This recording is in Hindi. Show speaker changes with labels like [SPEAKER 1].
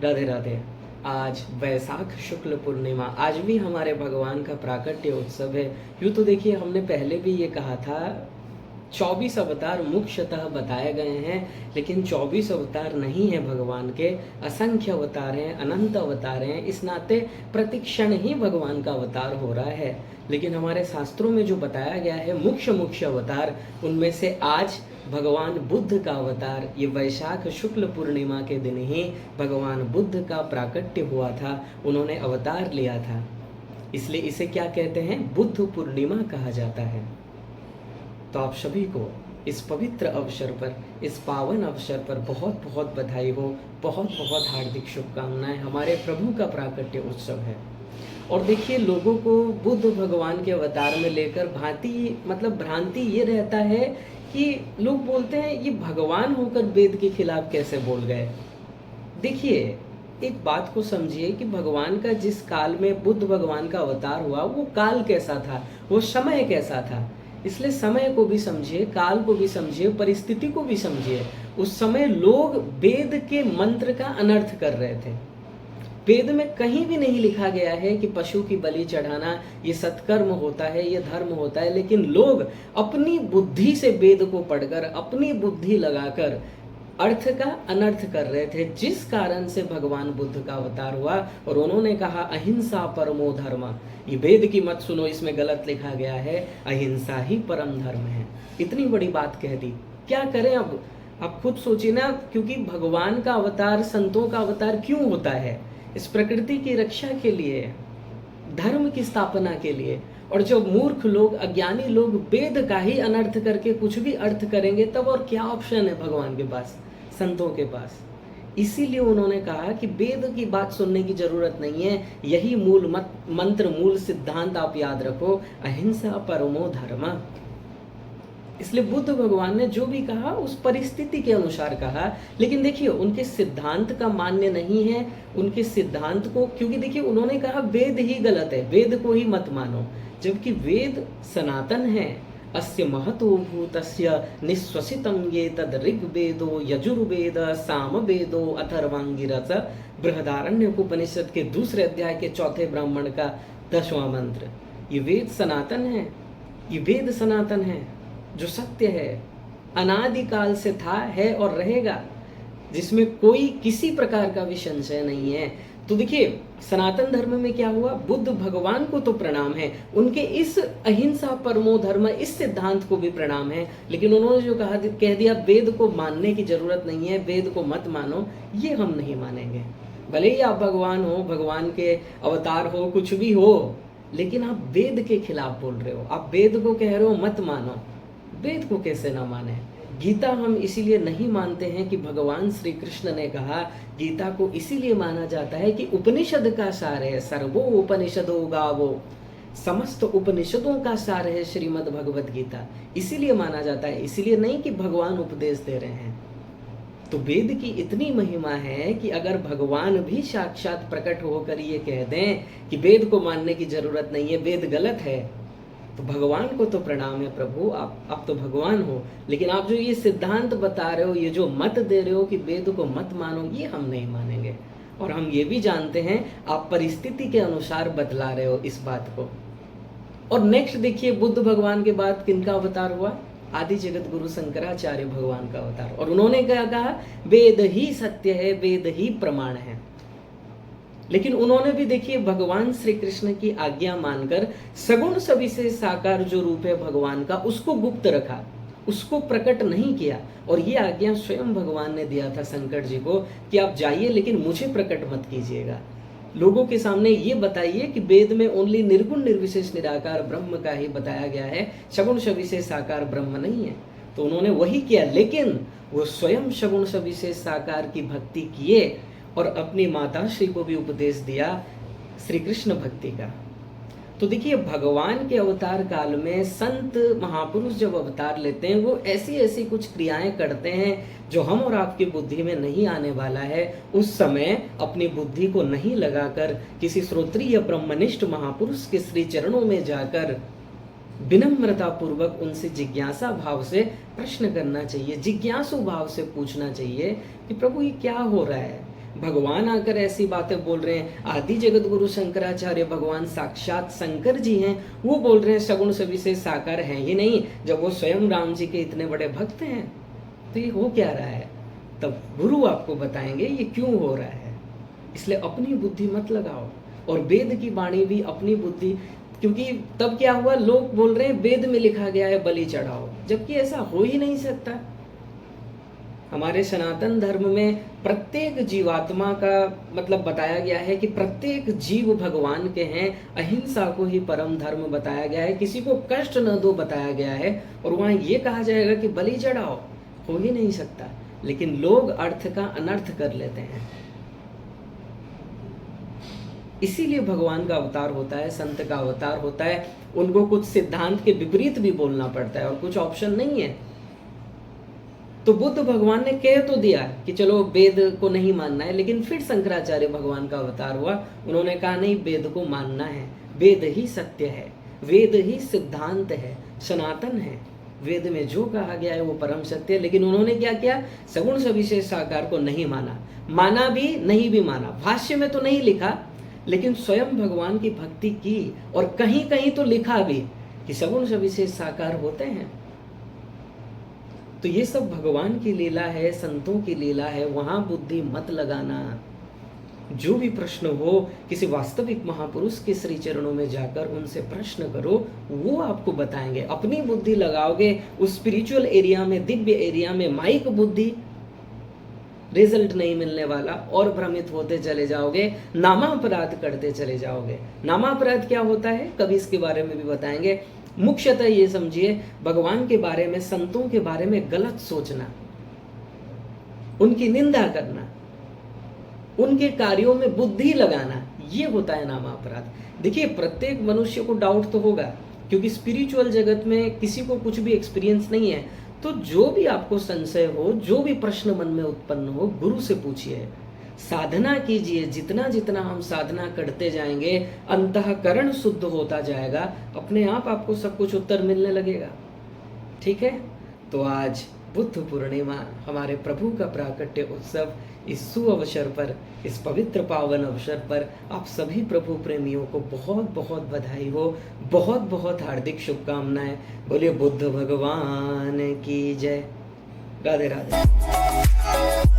[SPEAKER 1] राधे राधे। आज वैशाख शुक्ल पूर्णिमा, आज भी हमारे भगवान का प्राकट्य उत्सव है। यूँ तो देखिए, हमने पहले भी ये कहा था 24 अवतार मुख्यतः बताए गए हैं, लेकिन 24 अवतार नहीं है भगवान के, असंख्य अवतार हैं, अनंत अवतार हैं। इस नाते प्रतिक्षण ही भगवान का अवतार हो रहा है। लेकिन हमारे शास्त्रों में जो बताया गया है मुख्य मुख्य अवतार, उनमें से आज भगवान बुद्ध का अवतार, ये वैशाख शुक्ल पूर्णिमा के दिन ही भगवान बुद्ध का प्राकट्य हुआ था, उन्होंने अवतार लिया था। इसलिए इसे क्या कहते हैं, बुद्ध पूर्णिमा कहा जाता है। तो आप सभी को इस पवित्र अवसर पर, इस पावन अवसर पर बहुत बहुत बधाई हो, बहुत बहुत हार्दिक शुभकामनाएं। हमारे प्रभु का प्राकट्य उत्सव है। और देखिए, लोगों को बुद्ध भगवान के अवतार में लेकर भ्रांति ये रहता है कि लोग बोलते हैं ये भगवान होकर वेद के खिलाफ कैसे बोल गए। देखिए, एक बात को समझिए कि भगवान का जिस काल में बुद्ध भगवान का अवतार हुआ, वो काल कैसा था, वो समय कैसा था। इसलिए समय को भी समझिए, काल को भी समझिए, परिस्थिति को भी समझिए। उस समय लोग वेद के मंत्र का अनर्थ कर रहे थे। वेद में कहीं भी नहीं लिखा गया है कि पशु की बलि चढ़ाना ये सत्कर्म होता है, ये धर्म होता है, लेकिन लोग अपनी बुद्धि से वेद को पढ़कर, अपनी बुद्धि लगाकर अर्थ का अनर्थ कर रहे थे, जिस कारण से भगवान बुद्ध का अवतार हुआ। और उन्होंने कहा अहिंसा परमो धर्म, ये वेद की मत सुनो, इसमें गलत लिखा गया है, अहिंसा ही परम धर्म है। इतनी बड़ी बात कह दी, क्या करें अब। आप खुद सोचिए ना, क्योंकि भगवान का अवतार, संतों का अवतार क्यों होता है, इस प्रकृति की रक्षा के लिए, धर्म की स्थापना के लिए। और जो मूर्ख लोग, अज्ञानी लोग वेद का ही अनर्थ करके कुछ भी अर्थ करेंगे, तब और क्या ऑप्शन है भगवान के पास, संतों के पास। इसीलिए उन्होंने कहा कि वेद की बात सुनने की जरूरत नहीं है, यही मूल मंत्र, मूल सिद्धांत आप याद रखो, अहिंसा परमो धर्म। इसलिए बुद्ध भगवान ने जो भी कहा उस परिस्थिति के अनुसार कहा, लेकिन देखिए उनके सिद्धांत का मान्य नहीं है, उनके सिद्धांत को, क्योंकि देखिए उन्होंने कहा वेद ही गलत है, वेद को ही मत मानो, जबकि वेद सनातन है। अस्य महतो भूतस्य निश्वसितं ये तद ऋग्वेदो यजुर्वेद सामवेदो अथर्वांगिरस, बृहदारण्यकोपनिषद के दूसरे अध्याय के चौथे ब्राह्मण का 10वां मंत्र। ये वेद सनातन है, ये वेद सनातन है, जो सत्य है, अनादिकाल से था, है और रहेगा, जिसमें कोई किसी प्रकार का भी संशय नहीं है। तो देखिए, सनातन धर्म में क्या हुआ, बुद्ध भगवान को तो प्रणाम है, उनके इस अहिंसा परमो धर्म, इस सिद्धांत को भी प्रणाम है, लेकिन उन्होंने जो कह दिया वेद को मानने की जरूरत नहीं है, वेद को मत मानो, ये हम नहीं मानेंगे। भले ही आप भगवान हो, भगवान के अवतार हो, कुछ भी हो, लेकिन आप वेद के खिलाफ बोल रहे हो, आप वेद को कह रहे हो मत मानो। वेद को कैसे ना माने। गीता हम इसीलिए नहीं मानते हैं कि भगवान श्री कृष्ण ने कहा, गीता को इसीलिए माना जाता है कि उपनिषद का सार है, सर्वो उपनिषदो गावो, समस्त उपनिषदों का सार है श्रीमद् भगवत गीता, इसीलिए माना जाता है, इसीलिए नहीं कि भगवान उपदेश दे रहे हैं। तो वेद की इतनी महिमा है कि अगर भगवान भी साक्षात प्रकट होकर ये कह दें कि वेद को मानने की जरूरत नहीं है, वेद गलत है, तो भगवान को तो प्रणाम है, प्रभु आप तो भगवान हो, लेकिन आप जो ये सिद्धांत बता रहे हो, ये जो मत दे रहे हो कि वेद को मत मानो, ये हम नहीं मानेंगे। और हम ये भी जानते हैं आप परिस्थिति के अनुसार बतला रहे हो इस बात को। और नेक्स्ट देखिए, बुद्ध भगवान के बाद किनका अवतार हुआ, आदि जगत गुरु शंकराचार्य भगवान का अवतार। और उन्होंने क्या कहा, वेद ही सत्य है, वेद ही प्रमाण है। लेकिन उन्होंने भी देखिए भगवान श्री कृष्ण की आज्ञा मानकर सगुण सविशेष साकार जो रूप है भगवान का, उसको गुप्त रखा, उसको प्रकट नहीं किया। और ये आज्ञा स्वयं भगवान ने दिया था शंकर जी को कि आप जाइए, लेकिन मुझे प्रकट मत कीजिएगा, लोगों के सामने ये बताइए कि वेद में ओनली निर्गुण निर्विशेष निराकार ब्रह्म का ही बताया गया है, सगुण सविशेष साकार ब्रह्म नहीं है। तो उन्होंने वही किया, लेकिन वो स्वयं सगुण सविशेष साकार की भक्ति किए और अपनी माता श्री को भी उपदेश दिया श्री कृष्ण भक्ति का। तो देखिए, भगवान के अवतार काल में संत महापुरुष जब अवतार लेते हैं, वो ऐसी ऐसी कुछ क्रियाएं करते हैं जो हम और आपकी बुद्धि में नहीं आने वाला है। उस समय अपनी बुद्धि को नहीं लगाकर किसी श्रोत्रिय ब्रह्मनिष्ठ महापुरुष के श्री चरणों में जाकर विनम्रता पूर्वक उनसे जिज्ञासा भाव से प्रश्न करना चाहिए, जिज्ञासु भाव से पूछना चाहिए कि प्रभु ये क्या हो रहा है, भगवान आकर ऐसी बातें बोल रहे हैं। आदि जगत गुरु शंकराचार्य भगवान साक्षात शंकर जी हैं, वो बोल रहे हैं सगुण सविशेष साकार हैं ही नहीं, जब वो स्वयं राम जी के इतने बड़े भक्त हैं। तो ये हो क्या रहा है? तब गुरु आपको बताएंगे ये क्यों हो रहा है। इसलिए अपनी बुद्धि मत लगाओ, और वेद की वाणी भी अपनी बुद्धि, क्योंकि तब क्या हुआ, लोग बोल रहे हैं वेद में लिखा गया है बलि चढ़ाओ, जबकि ऐसा हो ही नहीं सकता। हमारे सनातन धर्म में प्रत्येक जीवात्मा का मतलब बताया गया है कि प्रत्येक जीव भगवान के हैं, अहिंसा को ही परम धर्म बताया गया है, किसी को कष्ट न दो बताया गया है। और वहाँ ये कहा जाएगा कि बलि चढ़ाओ, हो ही नहीं सकता। लेकिन लोग अर्थ का अनर्थ कर लेते हैं। इसीलिए भगवान का अवतार होता है, संत का अवतार होता है, उनको कुछ सिद्धांत के विपरीत भी बोलना पड़ता है और कुछ ऑप्शन नहीं है। तो बुद्ध भगवान ने कह तो दिया कि चलो वेद को नहीं मानना है, लेकिन फिर शंकराचार्य भगवान का अवतार हुआ, उन्होंने कहा नहीं, वेद को मानना है, वेद ही सत्य है, वेद ही सिद्धांत है, सनातन है, वेद में जो कहा गया है वो परम सत्य है। लेकिन उन्होंने क्या किया, सगुण सविशेष साकार को नहीं माना, माना भी नहीं भी माना, भाष्य में तो नहीं लिखा, लेकिन स्वयं भगवान की भक्ति की, और कहीं कहीं तो लिखा भी कि सगुण सविशेष साकार होते हैं। तो ये सब भगवान की लीला है, संतों की लीला है, वहां बुद्धि मत लगाना। जो भी प्रश्न हो किसी वास्तविक महापुरुष के श्री चरणों में जाकर उनसे प्रश्न करो, वो आपको बताएंगे। अपनी बुद्धि लगाओगे उस स्पिरिचुअल एरिया में, दिव्य एरिया में, माइक बुद्धि, रिजल्ट नहीं मिलने वाला, और भ्रमित होते चले जाओगे, नामापराध करते चले जाओगे। नामापराध क्या होता है, कभी इसके बारे में भी बताएंगे। मुख्यतः ये समझिए, भगवान के बारे में, संतों के बारे में गलत सोचना, उनकी निंदा करना, उनके कार्यों में बुद्धि लगाना, ये होता है नामापराध। देखिए, प्रत्येक मनुष्य को डाउट तो होगा, क्योंकि स्पिरिचुअल जगत में किसी को कुछ भी एक्सपीरियंस नहीं है। तो जो भी आपको संशय हो, जो भी प्रश्न मन में उत्पन्न हो, गुरु से पूछिए, साधना कीजिए। जितना जितना हम साधना करते जाएंगे, अंतःकरण शुद्ध होता जाएगा, अपने आप आपको सब कुछ उत्तर मिलने लगेगा। ठीक है, तो आज बुद्ध पूर्णिमा, हमारे प्रभु का प्राकट्य उत्सव, इस सुअवसर पर, इस पवित्र पावन अवसर पर आप सभी प्रभु प्रेमियों को बहुत बहुत बधाई हो, बहुत बहुत हार्दिक शुभकामनाएं। बोलिए बुद्ध भगवान की जय। राधे राधे।